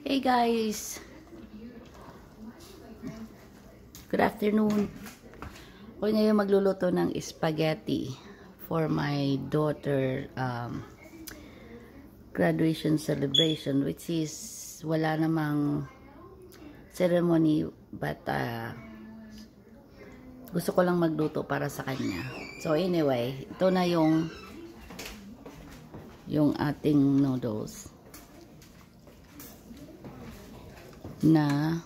Hey guys, good afternoon. Ako ngayon magluluto ng spaghetti for my daughter graduation celebration, which is wala namang ceremony, but gusto ko lang magluto para sa kanya. So anyway, ito na yung ating noodles na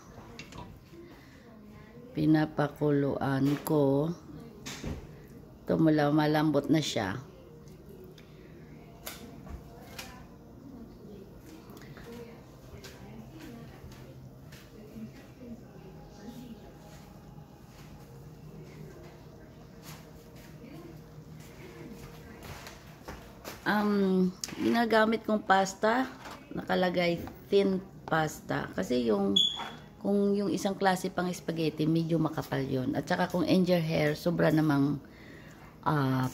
pinapakuluan ko. Ito malambot na siya. Ginagamit kong pasta, nakalagay thin pasta kasi kung yung isang klase pang spaghetti medyo makapal yon, at saka kung angel hair sobra namang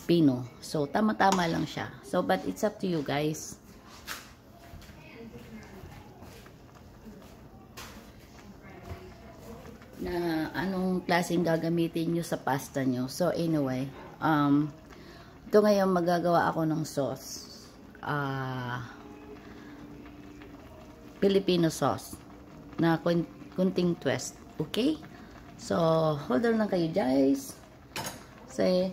pino, so tama-tama lang siya. So but it's up to you guys na anong klaseng gagamitin nyo sa pasta nyo. So anyway, ito ngayon magagawa ako ng sauce, Filipino sauce na kunting twist. Okay? So, hold on lang kayo guys. Say,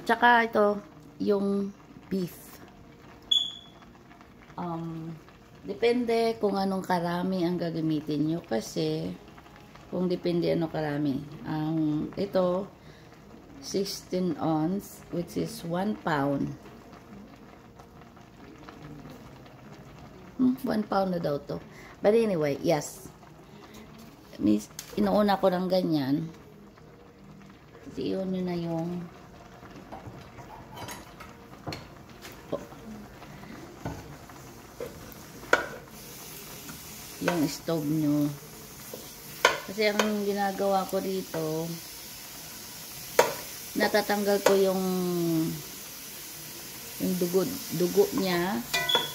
tsaka ito, yung beef. Depende kung anong karami ang gagamitin nyo, kasi kung depende anong karami. Ito, 16 ounce, which is 1 pound. 1 pound na daw to. But anyway, yes. Inuuna ko ng ganyan. Kasi iyon nyo na yung stove nyo. Kasi ang ginagawa ko dito, natatanggal ko yung dugo niya,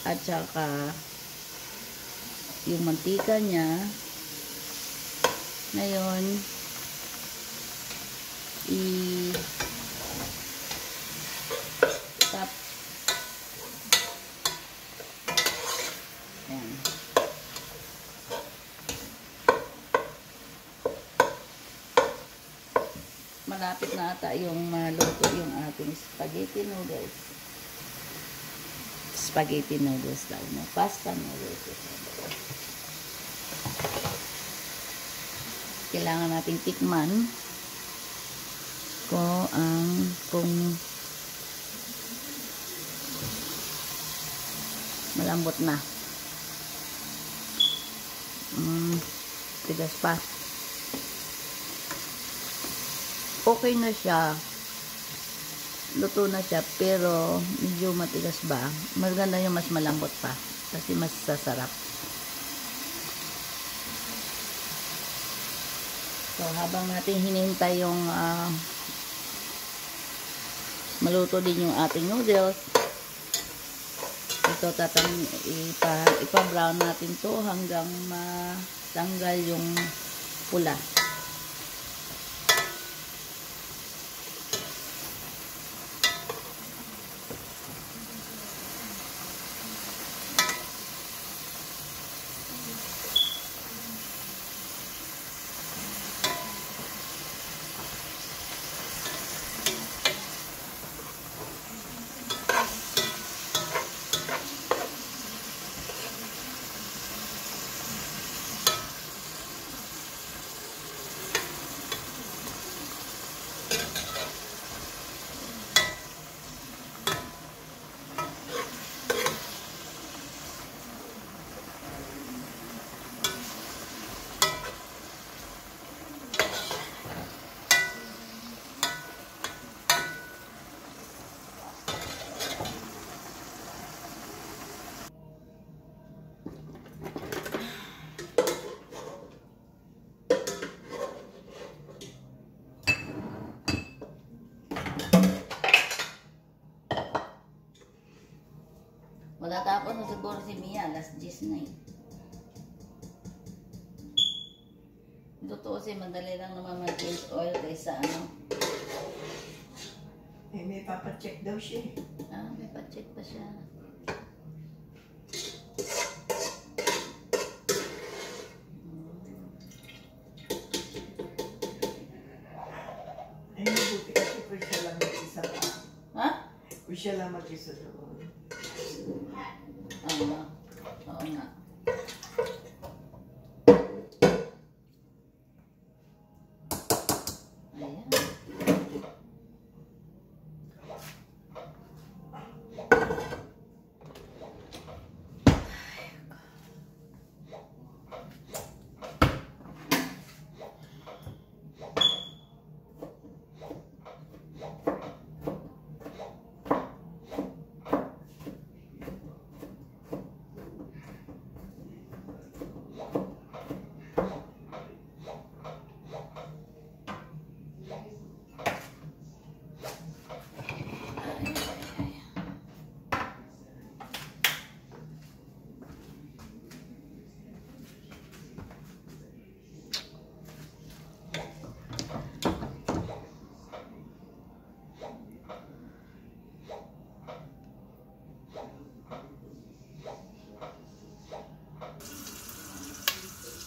at saka yung mantika niya. Ngayon, tap. Ayan. Malapit na ata yung maluto yung ating spaghetti noodles. Spaghetti noodles daw, no? Pasta noodles. Kailangan nating tikman kung malambot na. Tigas pa. Okay na siya. Luto na siya, pero medyo matigas ba? Maganda yung mas malambot pa, kasi mas sasarap. So, habang natin hinihintay yung maluto din yung ating noodles, ito ipa-brown natin to hanggang matanggal yung pula. Matatapos na siguro si Mia, last 10 na eh. Tutuusin, madali lang naman mag-change oil kaysa ano. Eh, may papacheck daw siya. Ah, may pa-check pa siya. Ay, mabuti kasi kung siya lang mag-isa pa. Ha? Kung siya lang mag-isa doon. Oo nga. Oo nga. Ayan.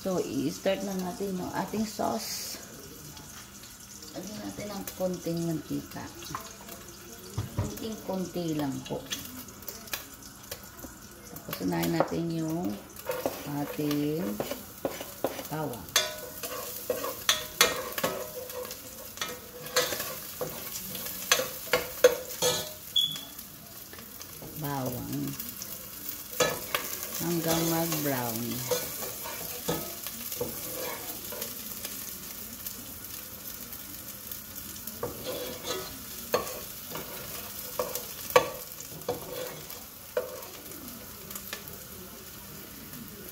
So, i-start na natin yung ating sauce. Lagyan natin ng konting mantika. Konting-konti lang po. Tapos, unahin natin yung ating bawang. Bawang. Hanggang mag-brown.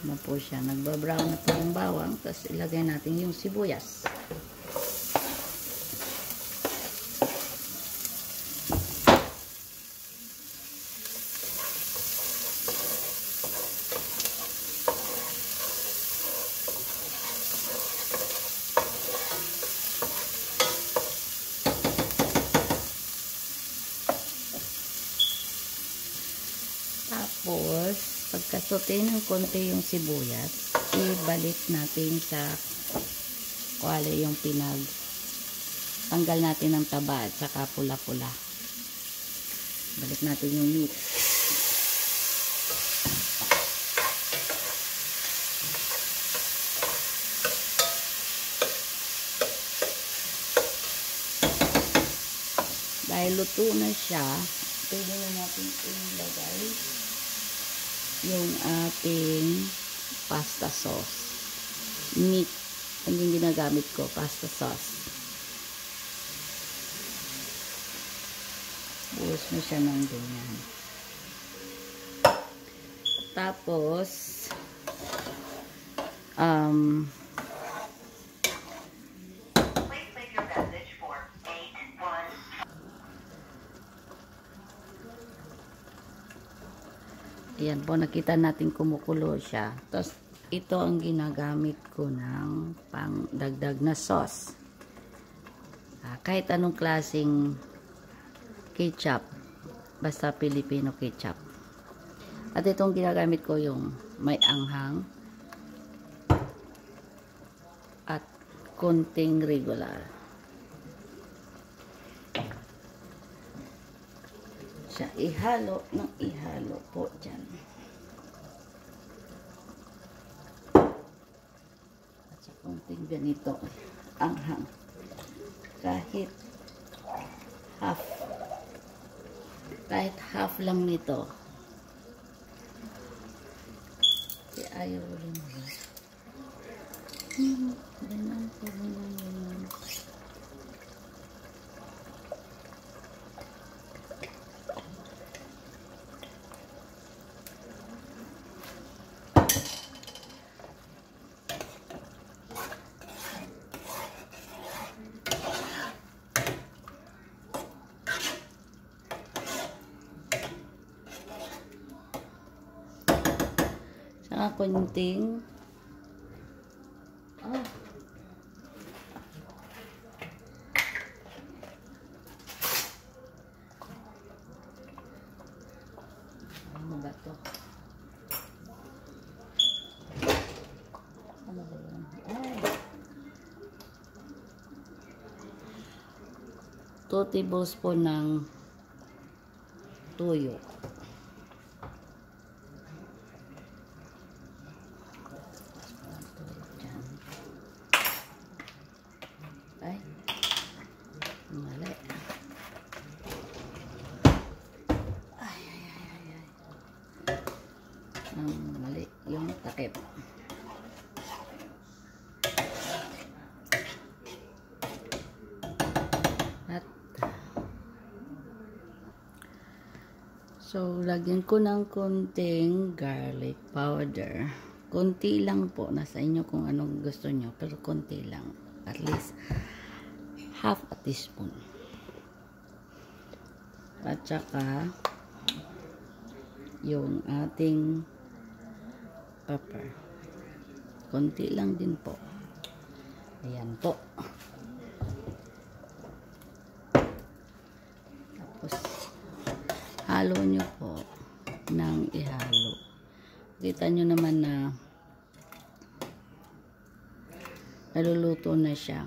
Na po siya. Nagbabrown na po yung bawang. Tapos ilagay natin yung sibuyas. Tapos, pagkasote ng konti yung sibuyas, ibalik natin sa kuwali yung tanggal natin ng taba at saka pula-pula. Balik natin yung meat. Dahil luto na siya, pwede na natin ilagay yung ating pasta sauce. Meat. Ang yung ginagamit ko, pasta sauce. Buhos mo siya ng ganyan. Tapos, ayan po, nakita natin kumukulo siya. Tapos, ito ang ginagamit ko ng pangdagdag na sauce. Kahit anong klaseng ketchup. Basta Filipino ketchup. At itong ginagamit ko yung may anghang at konting regular. Siya ihalo ng ihalo po dyan. At sa konting ganito, anghang. Kahit half lang nito. Kasi ayaw rin mo. Ganun po, ganun. konting ano ba to? Ano ba yun? Ay! 2 tablespoon ng tuyo. Ay, mali. Ay. Mali yung takip. At so, lagyan ko ng konting garlic powder. Konti lang po. Nasa inyo kung anong gusto nyo. Pero konti lang. At least half a teaspoon. At saka yung ating pepper. Konti lang din po. Ayan po. Tapos halo nyo po ng ihalo. Kita nyo naman na naluluto na siya.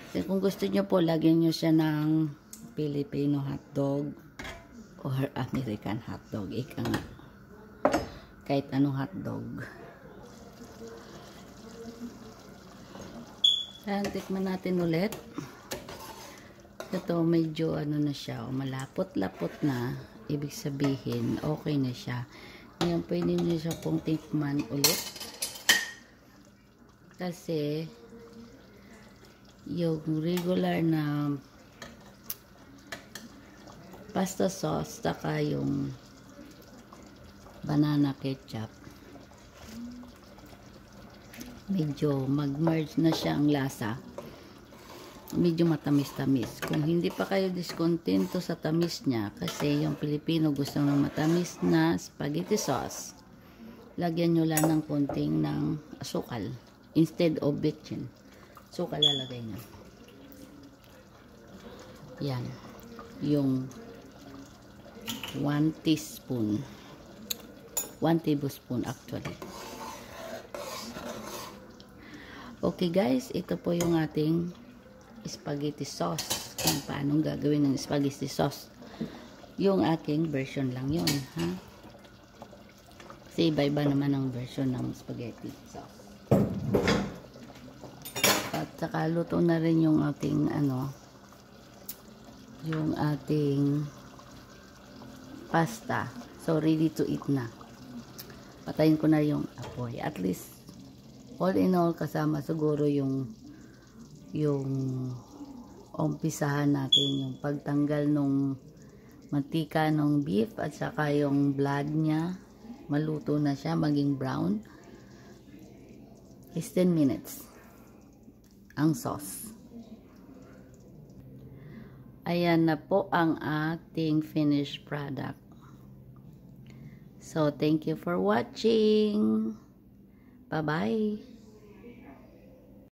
Kasi kung gusto nyo po, lagyan nyo siya ng Filipino hotdog or American hotdog. Ika nga. Kahit anong hotdog. Ayan, tikman natin ulit. Ito, medyo ano na siya, malapot-lapot na. Ibig sabihin, okay na siya. Ngayon, pwede nyo siya pong tikman ulit. Kasi, yung regular na pasta sauce, saka yung banana ketchup, medyo mag-merge na siya ang lasa. Medyo matamis-tamis. Kung hindi pa kayo diskontento sa tamis niya, kasi yung Pilipino gusto ng matamis na spaghetti sauce, lagyan nyo lang ng konting ng asukal instead of bitchin. Asukal lalagay nyo. Yan. Yung 1 teaspoon. 1 tablespoon actually. Okay guys, ito po yung ating spaghetti sauce. Kung paano gagawin ng spaghetti sauce. Yung aking version lang yun. Ha? Kasi iba-iba naman ang version ng spaghetti sauce. At saka luto na rin yung ating yung ating pasta. So ready to eat na. Patayin ko na yung apoy. At least all in all, kasama siguro yung umpisahan natin yung pagtanggal nung mantika ng beef at saka yung blood niya maluto na siya, maging brown, is 10 minutes ang sauce. Ayan na po ang ating finished product. So thank you for watching. Bye bye.